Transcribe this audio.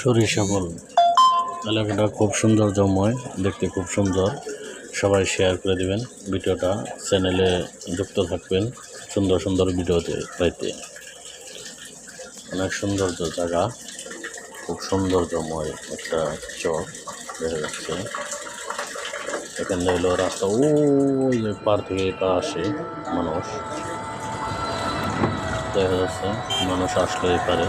সরিষা বল এলাকাটা খুব সৌন্দর্যময়, দেখতে খুব সুন্দর। সবাই শেয়ার করে দিবেন ভিডিওটা, চ্যানেলে যুক্ত থাকবেন সুন্দর সুন্দর ভিডিও পাইতে। অনেক সৌন্দর্য জায়গা, খুব সৌন্দর্যময় একটা চক দেখা যাচ্ছে। এখানে হলো রাস্তা, ওই যে পার থেকে এটা আসে মানুষ, দেখা যাচ্ছে মানুষ আসলে পারে।